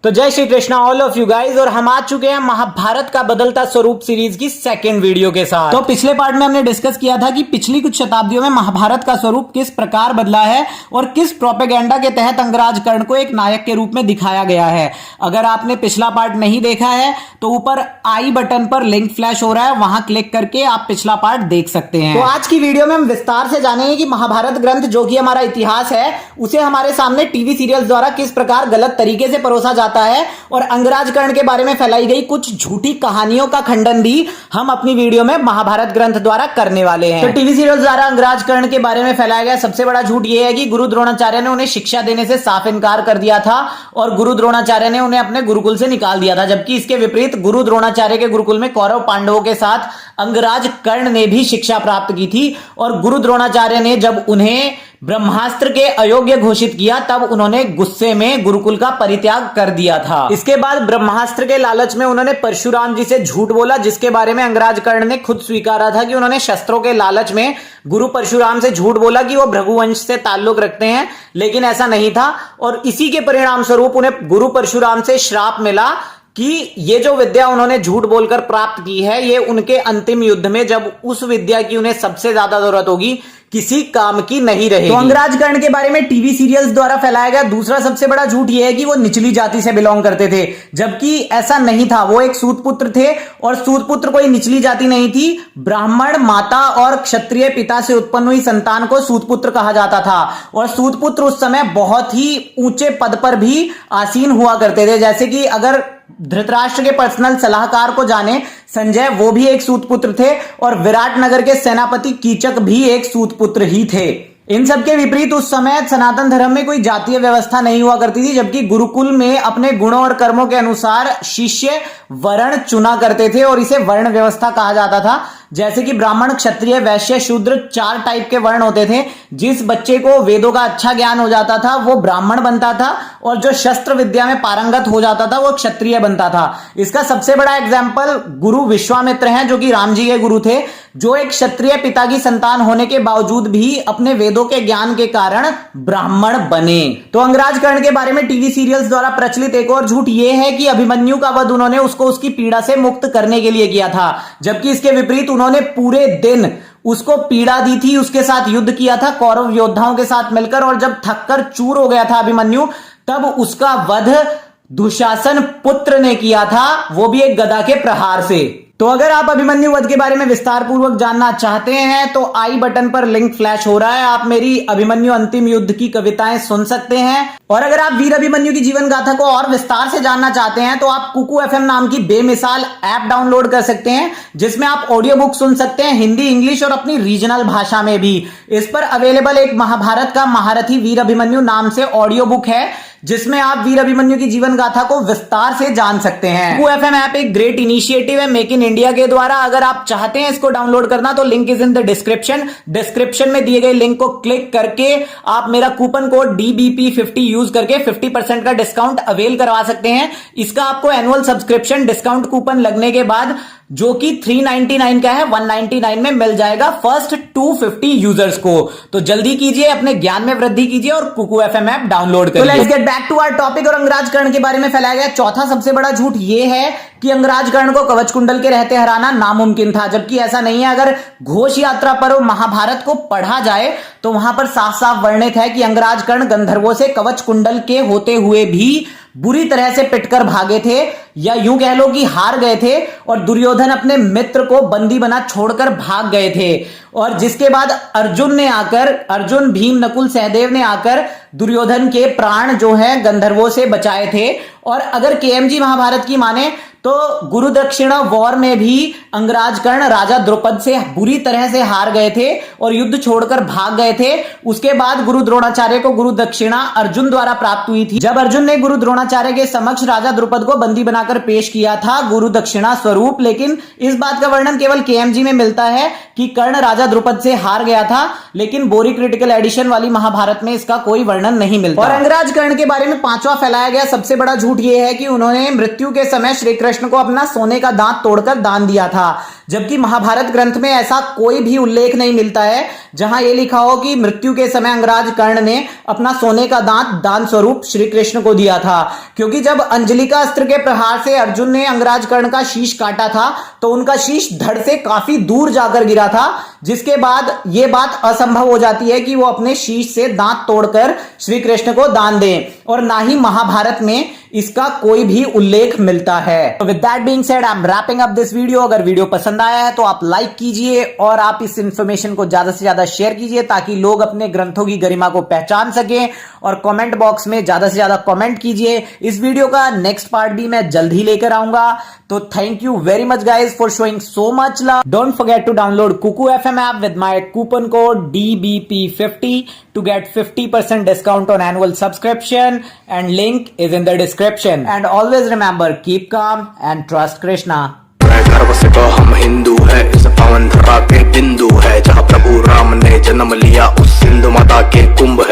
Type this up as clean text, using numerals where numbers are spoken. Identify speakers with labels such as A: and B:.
A: तो जय Shri Krishna all of you guys. और हम आ चुके हैं महाभारत का बदलता स्वरूप सीरीज की सेकंड वीडियो के साथ। तो पिछले पार्ट में हमने डिस्कस किया था कि पिछली कुछ शताब्दियों में महाभारत का स्वरूप किस प्रकार बदला है और किस प्रोपेगेंडा के तहत अंगराज कर्ण को एक नायक के रूप में दिखाया गया है। अगर आपने पिछला पार्ट नहीं देखा है तो ऊपर आई बटन पर लिंक फ्लैश हो रहा है, वहां क्लिक करके आप पिछला पार्ट देख सकते हैं। तो आज की वीडियो में हम विस्तार से जानेंगे कि महाभारत ग्रंथ जो कि हमारा इतिहास है उसे हमारे सामने टीवी सीरियल्स द्वारा किस प्रकार गलत तरीके से परोसा जाता है और अंगराज कर्ण के बारे में फैलाई गई कुछ झूठी कहानियों का खंडन भी हम अपनी वीडियो में महाभारत ग्रंथ द्वारा करने वाले हैं। तो टीवी सीरियल द्वारा अंगराज कर्ण के बारे में फैलाया गया सबसे बड़ा झूठ यह है कि गुरु द्रोणाचार्य ने उन्हें शिक्षा देने से साफ इनकार कर दिया था और गुरु द्रोणाचार्य ने उन्हें अपने गुरुकुल से निकाल दिया था। जबकि इसके विपरीत गुरु द्रोणाचार्य के गुरुकुल में कौरव पांडवों के साथ अंगराज कर्ण ने भी शिक्षा प्राप्त की थी और गुरु द्रोणाचार्य ने जब उन्हें ब्रह्मास्त्र के अयोग्य घोषित किया तब उन्होंने गुस्से में गुरुकुल का परित्याग कर दिया था। इसके बाद ब्रह्मास्त्र के लालच में उन्होंने परशुराम जी से झूठ बोला, जिसके बारे में अंगराज कर्ण ने खुद स्वीकारा था कि उन्होंने शस्त्रों के लालच में गुरु परशुराम से झूठ बोला कि वो भृगुवंश से ताल्लुक रखते हैं, लेकिन ऐसा नहीं था। और इसी के परिणाम स्वरूप उन्हें गुरु परशुराम से श्राप मिला कि ये जो विद्या उन्होंने झूठ बोलकर प्राप्त की है ये उनके अंतिम युद्ध में जब उस विद्या की उन्हें सबसे ज्यादा जरूरत होगी किसी काम की नहीं रहेगी। तो अंगराज कर्ण के बारे में टीवी सीरियल्स द्वारा फैलाया गया दूसरा सबसे बड़ा झूठ यह है कि वो निचली जाति से बिलोंग करते थे, जबकि ऐसा नहीं था। वो एक सूतपुत्र थे और सूतपुत्र कोई निचली जाति नहीं थी। ब्राह्मण माता और क्षत्रिय पिता से उत्पन्न हुई संतान को सूतपुत्र कहा जाता था और सूतपुत्र उस समय बहुत ही ऊंचे पद पर भी आसीन हुआ करते थे। जैसे कि अगर धृतराष्ट्र के पर्सनल सलाहकार को जाने संजय, वो भी एक सूतपुत्र थे और विराटनगर के सेनापति कीचक भी एक सूतपुत्र ही थे। इन सब के विपरीत उस समय सनातन धर्म में कोई जातीय व्यवस्था नहीं हुआ करती थी, जबकि गुरुकुल में अपने गुणों और कर्मों के अनुसार शिष्य वर्ण चुना करते थे और इसे वर्ण व्यवस्था कहा जाता था। जैसे कि ब्राह्मण क्षत्रिय वैश्य शूद्र 4 टाइप के वर्ण होते थे। जिस बच्चे को वेदों का अच्छा ज्ञान हो जाता था वो ब्राह्मण बनता था और जो शस्त्र विद्या में पारंगत हो जाता था वो क्षत्रिय बनता था। इसका सबसे बड़ा एग्जाम्पल गुरु विश्वामित्र हैं जो कि राम जी के गुरु थे, जो एक क्षत्रिय पिता की संतान होने के बावजूद भी अपने वेदों के ज्ञान के कारण ब्राह्मण बने। तो अंगराज कर्ण के बारे में टीवी सीरियल्स द्वारा प्रचलित एक और झूठ यह है कि अभिमन्यु का वध उन्होंने उसको उसकी पीड़ा से मुक्त करने के लिए किया था, जबकि इसके विपरीत उन्होंने पूरे दिन उसको पीड़ा दी थी, उसके साथ युद्ध किया था कौरव योद्धाओं के साथ मिलकर, और जब थककर चूर हो गया था अभिमन्यु तब उसका वध दुशासन पुत्र ने किया था, वो भी एक गदा के प्रहार से। तो अगर आप अभिमन्यु वध के बारे में विस्तार पूर्वक जानना चाहते हैं तो आई बटन पर लिंक फ्लैश हो रहा है, आप मेरी अभिमन्यु अंतिम युद्ध की कविताएं सुन सकते हैं। और अगर आप वीर अभिमन्यु की जीवन गाथा को और विस्तार से जानना चाहते हैं तो आप कुकू एफएम नाम की बेमिसाल ऐप डाउनलोड कर सकते हैं, जिसमें आप ऑडियो बुक सुन सकते हैं हिंदी, इंग्लिश और अपनी रीजनल भाषा में भी। इस पर अवेलेबल एक महाभारत का महारथी वीर अभिमन्यु नाम से ऑडियो बुक है, जिसमें आप वीर अभिमन्यु की जीवन गाथा को विस्तार से जान सकते हैं। कुकू एफएम ऐप एक ग्रेट इनिशिएटिव है मेक इन इंडिया के द्वारा। अगर आप चाहते हैं इसको डाउनलोड करना तो link is in the description में दिए गए लिंक को क्लिक करके आप मेरा कूपन कोड DBP50 यूज करके 50% का डिस्काउंट अवेल करवा सकते हैं। इसका आपको एनुअल सब्सक्रिप्शन डिस्काउंट कूपन लगने के बाद जो कि 399 का है 199 में मिल जाएगा फर्स्ट 250 यूजर्स को। तो जल्दी कीजिए, अपने ज्ञान में वृद्धि कीजिए और कुकू एफएम ऐप डाउनलोड करिए। तो let's get back to our topic. और अंगराज कर्ण के बारे में फैलाया गया चौथा सबसे बड़ा झूठ यह है कि अंगराज कर्ण को कवच कुंडल के रहते हराना नामुमकिन था, जबकि ऐसा नहीं है। अगर घोष यात्रा पर महाभारत को पढ़ा जाए तो वहां पर साफ साफ वर्णित है कि अंगराज कर्ण गंधर्वों से कवच कुंडल के होते हुए भी बुरी तरह से पिटकर भागे थे, या यूं कह लो कि हार गए थे, और दुर्योधन अपने मित्र को बंदी बना छोड़कर भाग गए थे। और जिसके बाद अर्जुन भीम नकुल सहदेव ने आकर दुर्योधन के प्राण जो है गंधर्वों से बचाए थे। और अगर केएमजी महाभारत की माने तो गुरु दक्षिणा वॉर में भी अंगराज कर्ण राजा द्रुपद से बुरी तरह से हार गए थे और युद्ध छोड़कर भाग गए थे। उसके बाद गुरु द्रोणाचार्य को गुरु दक्षिणा अर्जुन द्वारा प्राप्त हुई थी, जब अर्जुन ने गुरु द्रोणाचार्य के समक्ष राजा द्रुपद को बंदी बनाकर पेश किया था गुरु दक्षिणा स्वरूप। लेकिन इस बात का वर्णन केवल केएमजी में मिलता है कि कर्ण राजा द्रुपद से हार गया था, लेकिन बोरी क्रिटिकल एडिशन वाली महाभारत में इसका कोई वर्णन नहीं मिलता। और अंगराज कर्ण के बारे में पांचवा फैलाया गया सबसे बड़ा झूठ यह है कि उन्होंने मृत्यु के समय श्री कृष्ण को अपना सोने का दांत तोड़कर दान दिया था, जबकि महाभारत ग्रंथ में ऐसा कोई भी उल्लेख नहीं मिलता है जहां यह लिखा हो कि मृत्यु के समय अंगराज कर्ण ने अपना सोने का दांत दान स्वरूप श्री कृष्ण को दिया था। क्योंकि जब अंजलिका अस्त्र के प्रहार से अर्जुन ने अंगराज कर्ण का शीश काटा था तो उनका शीश धड़ से काफी दूर जाकर गिरा था, जिसके बाद यह बात असंभव हो जाती है कि वो अपने शीश से दांत तोड़कर श्री कृष्ण को दान दें, और ना ही महाभारत में इसका कोई भी उल्लेख मिलता है। With that being said, I am wrapping up this video. अगर वीडियो पसंद आया है तो आप लाइक कीजिए और आप इस इंफॉर्मेशन को ज्यादा से ज्यादा शेयर कीजिए ताकि लोग अपने ग्रंथों की गरिमा को पहचान सकें, और कमेंट बॉक्स में ज्यादा से ज्यादा कमेंट कीजिए। इस वीडियो का नेक्स्ट पार्ट भी मैं जल्द ही लेकर आऊंगा। तो thank you very much guys for showing so much love. Don't forget to download Kuku FM app with my coupon code DBP50 to get 50% discount on annual subscription, and link is in the description. And always remember, keep calm and trust Krishna.
B: गर्व से तो हम हिंदू है, इस पावन धरा के बिंदु है, जहाँ प्रभु राम ने जन्म लिया उस सिंधु माता के कुंभ है।